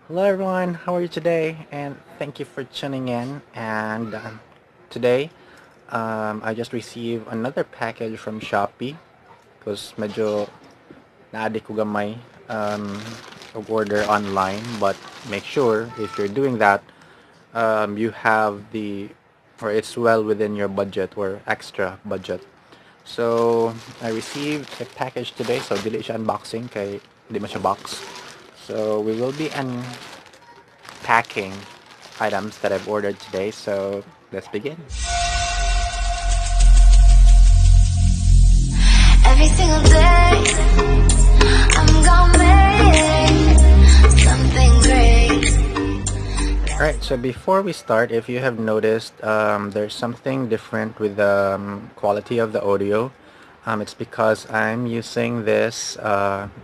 Hello everyone, how are you today? And thank you for tuning in. And today, I just received another package from Shopee because medyo na-addict ko gamay order online. But make sure if you're doing that, you have or it's well within your budget or extra budget. So, I received a package today. So, dili siya unboxing kay di man siya box. So, we will be unpacking items that I've ordered today. So, let's begin. Every single day, I'm gonna make something great. Alright, so before we start, if you have noticed, there's something different with the quality of the audio. It's because I'm using this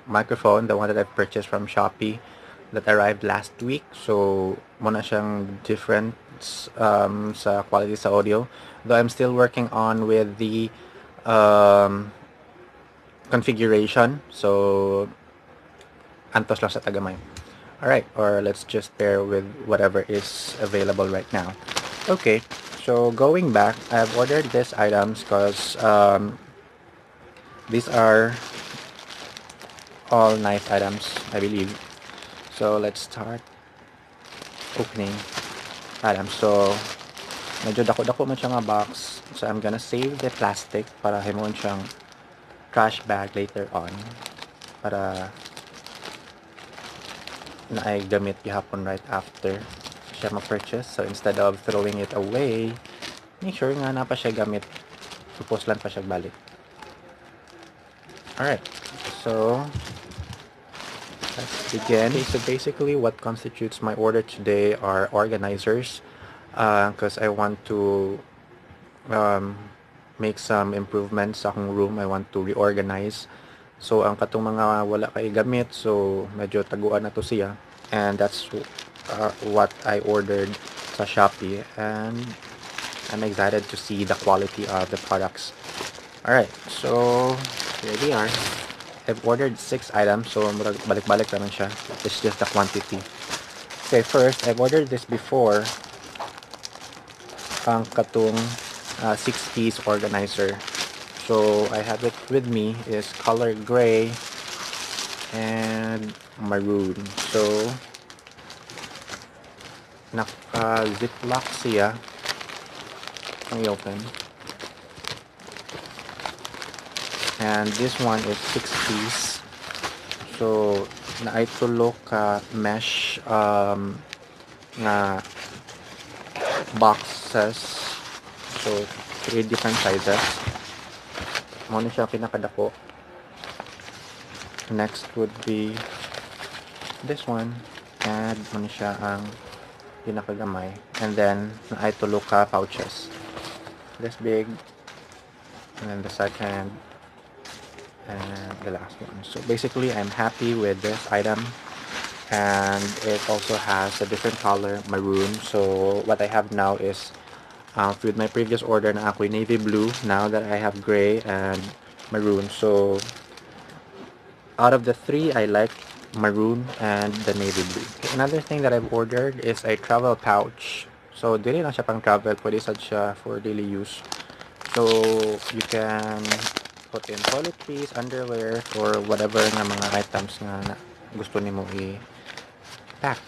microphone, the one that I've purchased from Shopee that arrived last week. So, muna siyang difference sa quality sa audio. Though I'm still working on with the um, configuration. So, antos lang sa tagamay. Alright, or let's just pair with whatever is available right now. Okay, so going back, I've ordered these items because these are all nice items, I believe. So let's start opening items. So, medyo dako-dako man siya nga box. So I'm gonna save the plastic para himon siyang trash bag later on. Para na ay gamit gihapon right after siya ma-purchase. So instead of throwing it away, make sure nga na pa siya gamit. Supos lang pa siya balik. Alright, so let's begin. Okay, so basically what constitutes my order today are organizers because I want to make some improvements sa akong room. I want to reorganize. So, ang katong mga wala kay gamit, so medyo taguan na to siya. And that's what I ordered sa Shopee. And I'm excited to see the quality of the products. Alright, so here they are. I've ordered 6 items, so balik-balik naman siya. It's just the quantity. Okay, first, I've ordered this before. Ang katong 6-piece organizer. So I have it with me is color gray and maroon. So naka ziplock siya. Ang i-open. And this one is 6-piece. So naitulok ka mesh nga boxes. So 3 different sizes. Muna siya pinakadako. Next would be this one. And muna siya ang pinakagamay. And then, ay tulok ka pouches. This big. And then the second. And the last one. So basically, I'm happy with this item. And it also has a different color, maroon. So what I have now is with my previous order na ako'y navy blue, now that I have gray and maroon. So out of the 3, I like maroon and the navy blue. Okay, another thing that I've ordered is a travel pouch. So dili lang siya pang travel, pwede sad siya for daily use. So you can put in toiletries, underwear, or whatever nga mga items nga gusto nimo i-pack.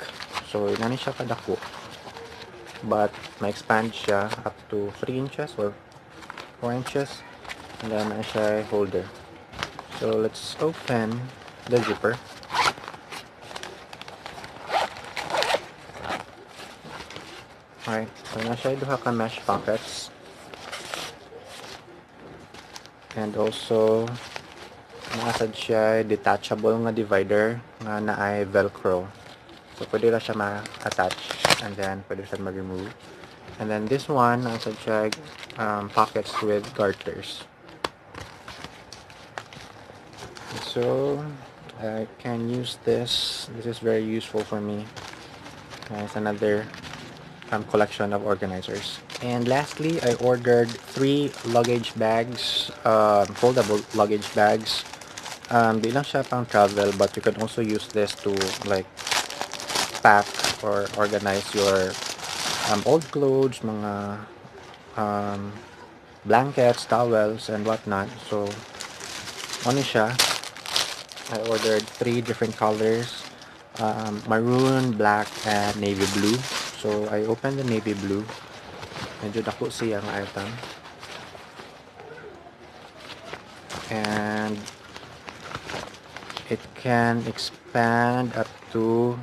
So inani siya kadako. But ma-expand siya up to 3 inches or 4 inches. And then na siya holder. So let's open the zipper. Alright, so na siya duha ka mesh pockets. And also naasad siya detachable nga divider nga naay velcro. So pwede ra siya ma-attach and then pwede siya ma-remove. And then this one naasad siya pockets with garters. So I can use this. This is very useful for me. It's another collection of organizers. And lastly, I ordered 3 luggage bags, foldable luggage bags. Di lang siya pang travel, but you can also use this to like pack or organize your old clothes, mga blankets, towels, and whatnot. So, ano siya? I ordered 3 different colors, maroon, black, and navy blue. So, I opened the navy blue. Medyo dako siya ang item. And it can expand up to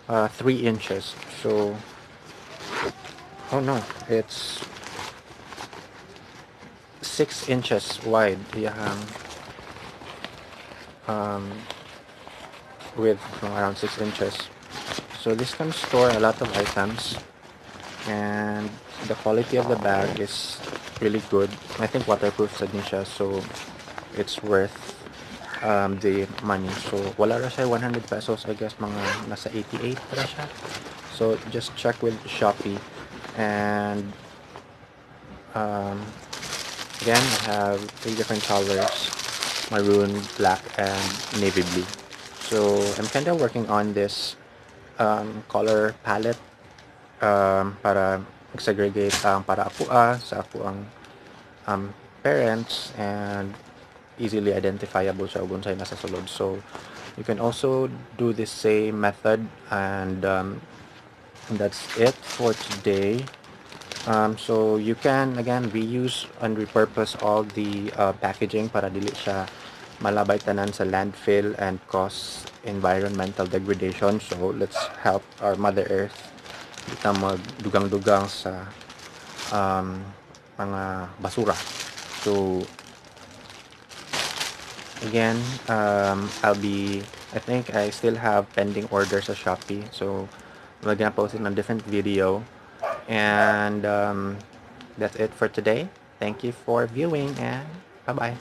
3 inches. So, oh no, it's 6 inches wide. Iyahang width from around 6 inches. So this can store a lot of items, and the quality of the bag is really good. I think waterproof sa din siya, so it's worth the money. So wala ra siya 100 pesos, I guess mga nasa 88 ra siya. So just check with Shopee. And again, I have 3 different colors: maroon, black, and navy blue. So I'm kind of working on this color palette para segregate para ako sa ako ang parents, and easily identifiable siya kung sa'yo nasa sulod. So you can also do the same method, and that's it for today. So you can again reuse and repurpose all the packaging para dili siya malabay tanan sa landfill and cause environmental degradation. So let's help our Mother Earth kita magdugang-dugang sa mga basura. So again, I think I still have pending orders sa Shopee, so we're gonna post it on a different video. And that's it for today. Thank you for viewing, and bye bye.